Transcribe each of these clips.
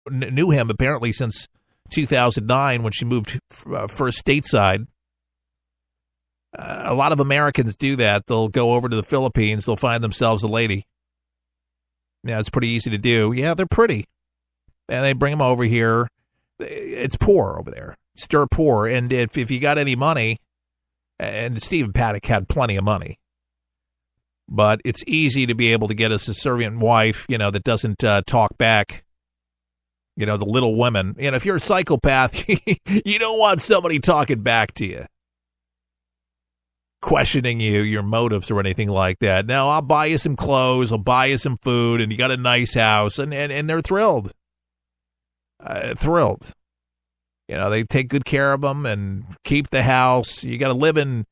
knew him apparently since 2009 when she moved first stateside. A lot of Americans do that. They'll go over to the Philippines. They'll find themselves a lady. Yeah, it's pretty easy to do. Yeah, they're pretty. And they bring them over here. It's poor over there. It's dirt poor. And if you got any money, and Stephen Paddock had plenty of money, but it's easy to be able to get a subservient wife, that doesn't talk back, the Little Women. And if you're a psychopath, you don't want somebody talking back to you, questioning your motives or anything like that. No, I'll buy you some clothes, I'll buy you some food, and you got a nice house, and they're thrilled. Thrilled. They take good care of them and keep the house. You got to live in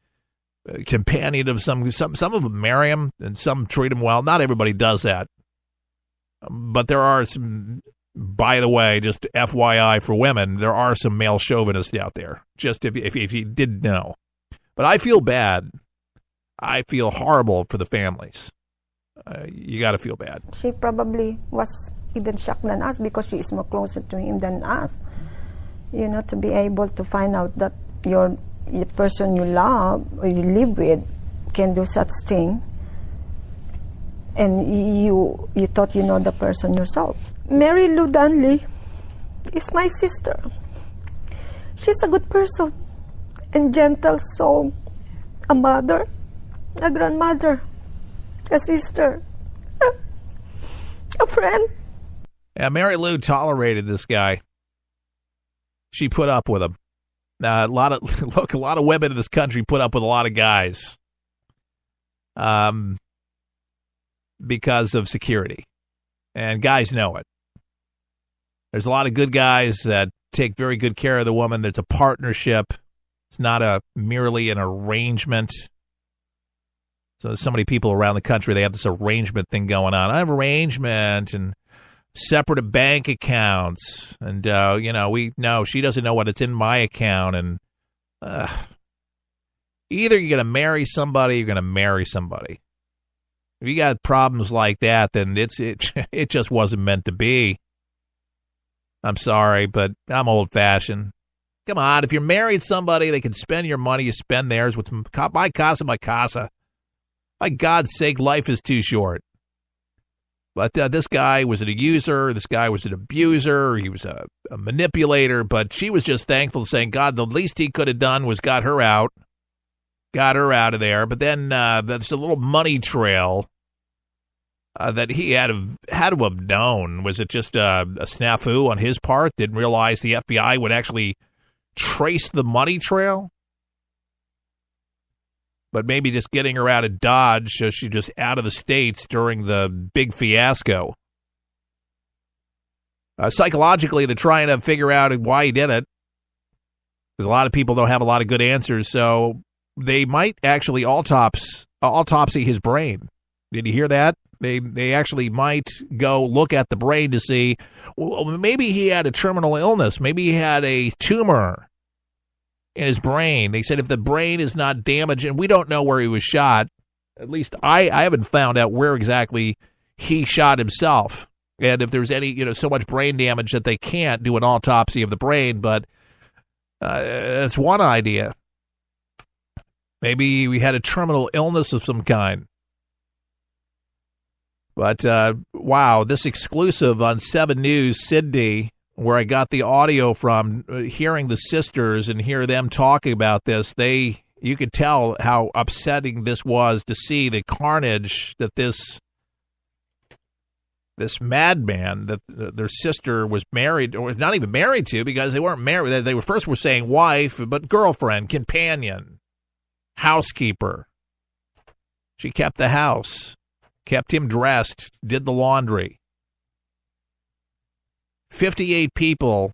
companion of some of them marry them and some treat them well. Not everybody does that. But there are some, by the way, just FYI for women, there are some male chauvinists out there. Just if you didn't know. But I feel bad. I feel horrible for the families. You got to feel bad. She probably was even shocked than us because she is more closer to him than us. To be able to find out that the person you love or you live with can do such thing, and you thought you know the person yourself. Mary Lou Danley is my sister. She's a good person and gentle soul, a mother, a grandmother, a sister, a friend. Yeah, Mary Lou tolerated this guy. She put up with him. Now, a lot of women in this country put up with a lot of guys, because of security, and guys know it. There's a lot of good guys that take very good care of the woman. There's a partnership. It's not merely an arrangement. So many people around the country, they have this arrangement thing going on. I have arrangement and separate bank accounts, and she doesn't know what it's in my account, and either you're going to marry somebody, you're going to marry somebody. If you got problems like that, then it just wasn't meant to be. I'm sorry, but I'm old-fashioned. Come on, if you're married somebody, they can spend your money, you spend theirs. With my casa, my casa. My God's sake, life is too short. But this guy was an abuser. This guy was an abuser. He was a manipulator. But she was just thankful, saying, God, the least he could have done was got her out of there. But then there's a little money trail that he had to have known. Was it just a snafu on his part? Didn't realize the FBI would actually trace the money trail? But maybe just getting her out of Dodge so she's just out of the States during the big fiasco. Psychologically, they're trying to figure out why he did it, because a lot of people don't have a lot of good answers. So they might actually autopsy his brain. Did you hear that? They actually might go look at the brain to see, well, maybe he had a terminal illness. Maybe he had a tumor in his brain. They said if the brain is not damaged, and we don't know where he was shot, at least I haven't found out where exactly he shot himself, and if there's any, so much brain damage that they can't do an autopsy of the brain, but that's one idea. Maybe we had a terminal illness of some kind. But, wow, this exclusive on 7 News, Sydney, where I got the audio from, hearing the sisters and hear them talking about this, you could tell how upsetting this was to see the carnage that this madman that their sister was married, or not even married to, because they weren't married. They were saying wife, but girlfriend, companion, housekeeper. She kept the house, kept him dressed, did the laundry. 58 people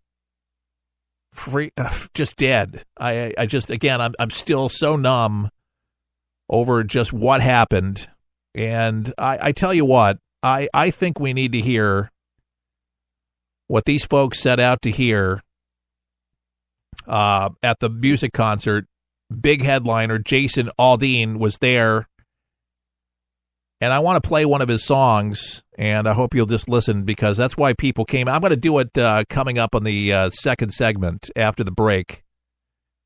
just dead. I just, again, I'm still so numb over just what happened. And I tell you what, I think we need to hear what these folks set out to hear at the music concert. Big headliner Jason Aldean was there. And I want to play one of his songs. and I hope you'll just listen because that's why people came. I'm going to do it coming up on the second segment after the break.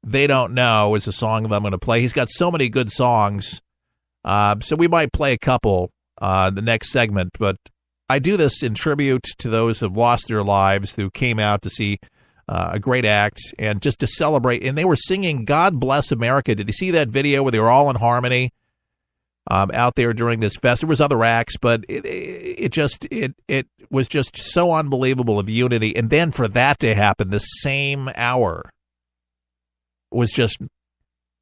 They Don't Know is a song that I'm going to play. He's got so many good songs, so we might play a couple the next segment, but I do this in tribute to those who have lost their lives, who came out to see a great act and just to celebrate. And they were singing God Bless America. Did you see that video where they were all in harmony out there during this fest? There was other acts, but it was just so unbelievable of unity. And then for that to happen the same hour was just,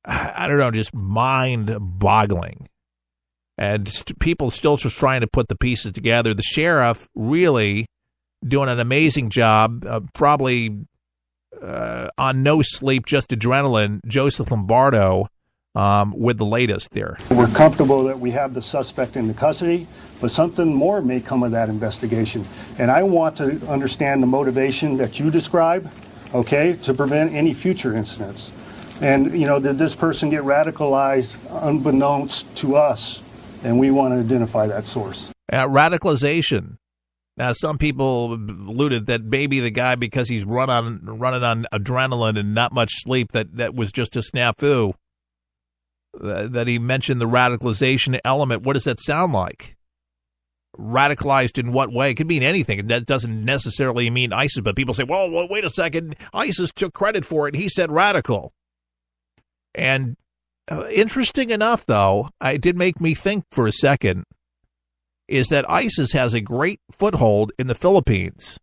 I don't know, just mind-boggling. And people still just trying to put the pieces together. The sheriff really doing an amazing job, probably on no sleep, just adrenaline, Joseph Lombardo, with the latest there. We're comfortable that we have the suspect in the custody, but something more may come of that investigation. And I want to understand the motivation that you describe, okay, to prevent any future incidents. And, did this person get radicalized unbeknownst to us? And we want to identify that source. Radicalization. Now, some people alluded that maybe the guy, because he's running on adrenaline and not much sleep, that was just a snafu. That he mentioned the radicalization element. What does that sound like? Radicalized in what way? It could mean anything. That doesn't necessarily mean ISIS, but people say, well, wait a second. ISIS took credit for it. He said radical. And interesting enough, though, it did make me think for a second, is that ISIS has a great foothold in the Philippines.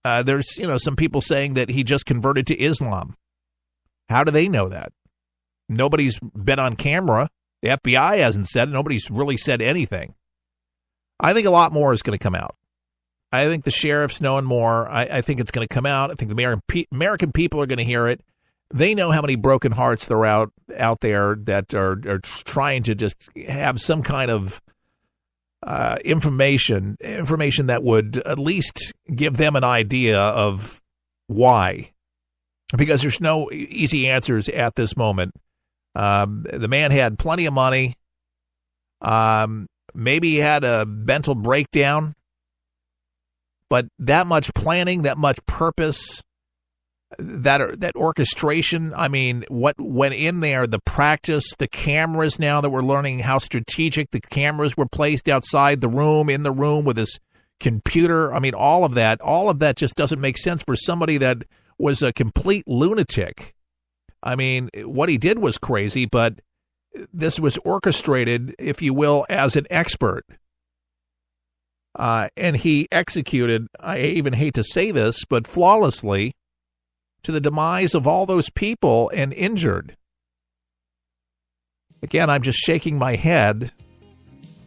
There's, some people saying that he just converted to Islam. How do they know that? Nobody's been on camera. The FBI hasn't said it. Nobody's really said anything. I think a lot more is going to come out. I think the sheriff's knowing more. I think it's going to come out. I think the American people are going to hear it. They know how many broken hearts there are out there that are trying to just have some kind of information that would at least give them an idea of why. Because there's no easy answers at this moment. The man had plenty of money. Maybe he had a mental breakdown. But that much planning, that much purpose, that orchestration, I mean, what went in there, the practice, the cameras now that we're learning how strategic the cameras were placed outside the room, in the room with his computer. I mean, all of that just doesn't make sense for somebody that was a complete lunatic. I mean, what he did was crazy, but this was orchestrated, if you will, as an expert. And he executed, I even hate to say this, but flawlessly, to the demise of all those people and injured. Again, I'm just shaking my head,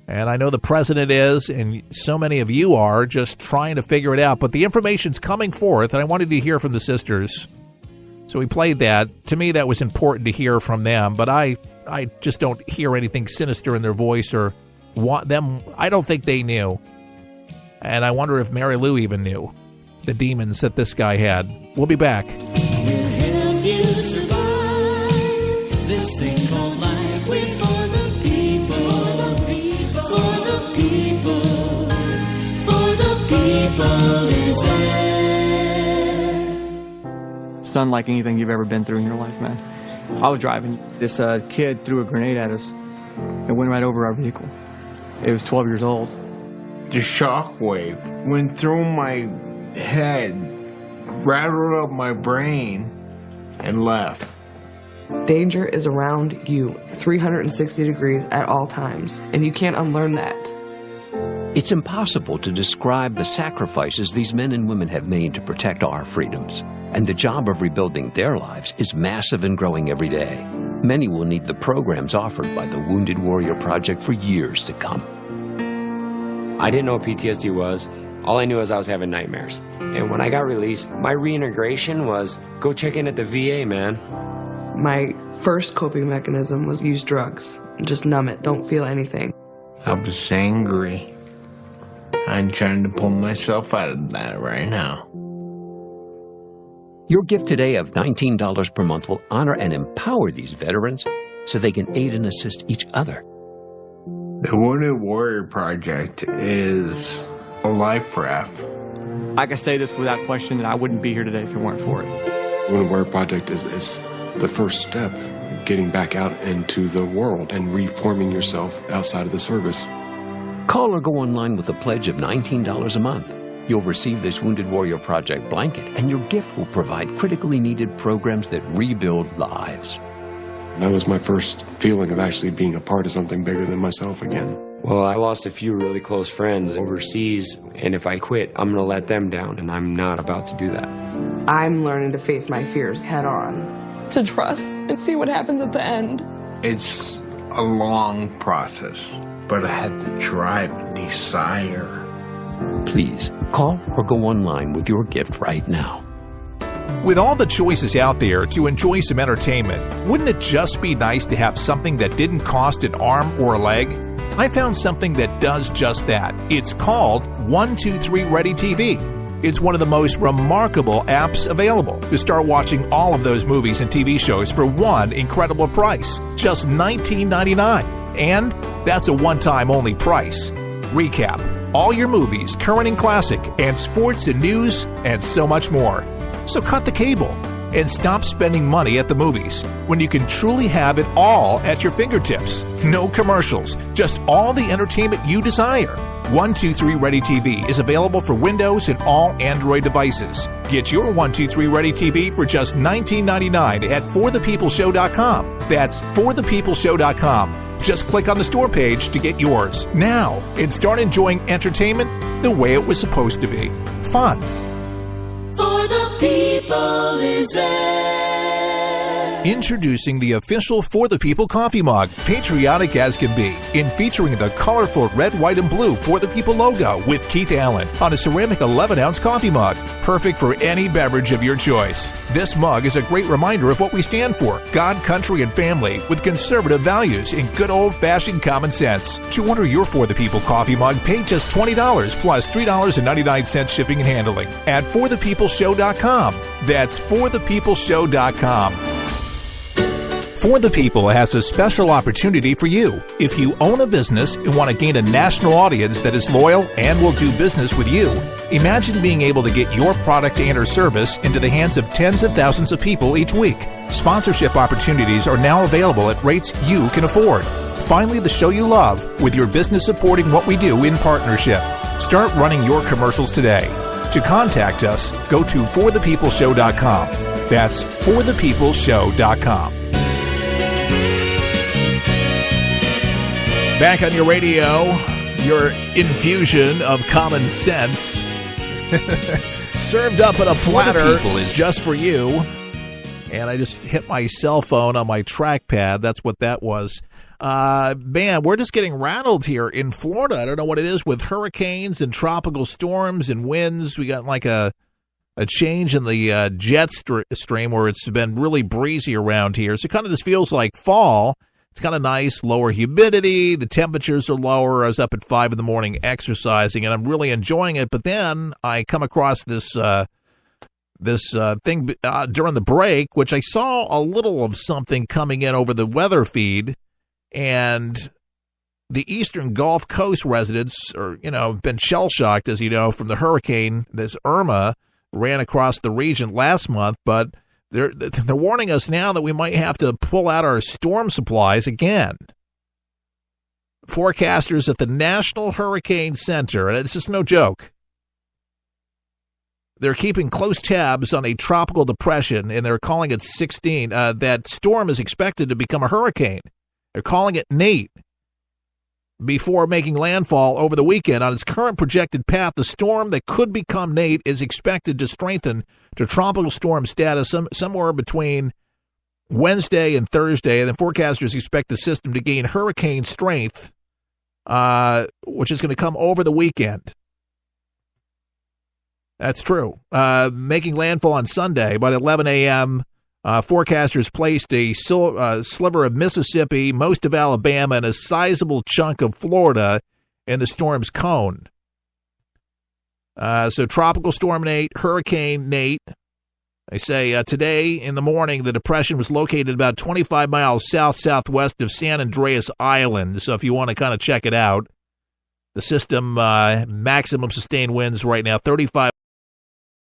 and I know the president is, and so many of you are, just trying to figure it out. But the information's coming forth, and I wanted to hear from the sisters. So we played that. To me, that was important to hear from them, but I just don't hear anything sinister in their voice or want them. I don't think they knew. And I wonder if Mary Lou even knew the demons that this guy had. We'll be back. We'll help you survive this thing called life. We're for the people, for the people, for the people is there. It's unlike anything you've ever been through in your life, man. I was driving. This kid threw a grenade at us. It went right over our vehicle. It was 12 years old. The shockwave went through my head, rattled up my brain, and left. Danger is around you 360 degrees at all times, and you can't unlearn that. It's impossible to describe the sacrifices these men and women have made to protect our freedoms, and the job of rebuilding their lives is massive and growing every day. Many will need the programs offered by the Wounded Warrior Project for years to come. I didn't know what PTSD was. All I knew was I was having nightmares. And when I got released, my reintegration was go check in at the VA, man. My first coping mechanism was use drugs. Just numb it, don't feel anything. I was angry. I'm trying to pull myself out of that right now. Your gift today of $19 per month will honor and empower these veterans so they can aid and assist each other. The Wounded Warrior Project is a life raft. I can say this without question that I wouldn't be here today if it weren't for it. Wounded Warrior Project is the first step, getting back out into the world and reforming yourself outside of the service. Call or go online with a pledge of $19 a month. You'll receive this Wounded Warrior Project blanket, and your gift will provide critically needed programs that rebuild lives. That was my first feeling of actually being a part of something bigger than myself again. Well, I lost a few really close friends overseas, and if I quit, I'm going to let them down, and I'm not about to do that. I'm learning to face my fears head on, to trust and see what happens at the end. It's a long process, but I had the drive and desire. Please call or go online with your gift right now. With all the choices out there to enjoy some entertainment, wouldn't it just be nice to have something that didn't cost an arm or a leg? I found something that does just that. It's called 123 Ready TV. It's one of the most remarkable apps available to start watching all of those movies and TV shows for one incredible price, just $19.99. And that's a one-time only price. Recap: all your movies, current and classic, and sports and news, and so much more. So cut the cable and stop spending money at the movies when you can truly have it all at your fingertips. No commercials, just all the entertainment you desire. 123 Ready TV is available for Windows and all Android devices. Get your 123 Ready TV for just $19.99 at forthepeopleshow.com. That's forthepeopleshow.com. Just click on the store page to get yours now and start enjoying entertainment the way it was supposed to be. Fun. For the people is there. Introducing the official For the People coffee mug, patriotic as can be, in featuring the colorful red, white, and blue For the People logo with Keith Allen on a ceramic 11-ounce coffee mug, perfect for any beverage of your choice. This mug is a great reminder of what we stand for: God, country, and family, with conservative values and good old-fashioned common sense. To order your For the People coffee mug, pay just $20 plus $3.99 shipping and handling at forthepeopleshow.com. That's forthepeopleshow.com. For the People has a special opportunity for you. If you own a business and want to gain a national audience that is loyal and will do business with you, imagine being able to get your product and or service into the hands of tens of thousands of people each week. Sponsorship opportunities are now available at rates you can afford. Finally, the show you love, with your business supporting what we do in partnership. Start running your commercials today. To contact us, go to forthepeopleshow.com. That's forthepeopleshow.com. Back on your radio, your infusion of common sense, served up in a platter is just for you. And I just hit my cell phone on my trackpad. That's what that was. Man, we're just getting rattled here in Florida. I don't know what it is with hurricanes and tropical storms and winds. We got like a change in the jet stream where it's been really breezy around here. So it kind of just feels like fall. It's kind of nice, lower humidity. The temperatures are lower. I was up at 5 in the morning exercising, and I'm really enjoying it. But then I come across this thing during the break, which I saw a little of something coming in over the weather feed, and the eastern Gulf Coast residents are, been shell-shocked, as you know, from the hurricane. This Irma ran across the region last month, but they're warning us now that we might have to pull out our storm supplies again. Forecasters at the National Hurricane Center, and it's just no joke, they're keeping close tabs on a tropical depression, and they're calling it 16. That storm is expected to become a hurricane. They're calling it Nate. Before making landfall over the weekend, on its current projected path, the storm that could become Nate is expected to strengthen to tropical storm status somewhere between Wednesday and Thursday. And then forecasters expect the system to gain hurricane strength, which is going to come over the weekend. That's true. Making landfall on Sunday by 11 a.m., forecasters placed a sliver of Mississippi, most of Alabama, and a sizable chunk of Florida in the storm's cone. So Tropical Storm Nate, Hurricane Nate, They say today in the morning, the depression was located about 25 miles south-southwest of San Andreas Island. So if you want to kind of check it out, the system maximum sustained winds right now, 35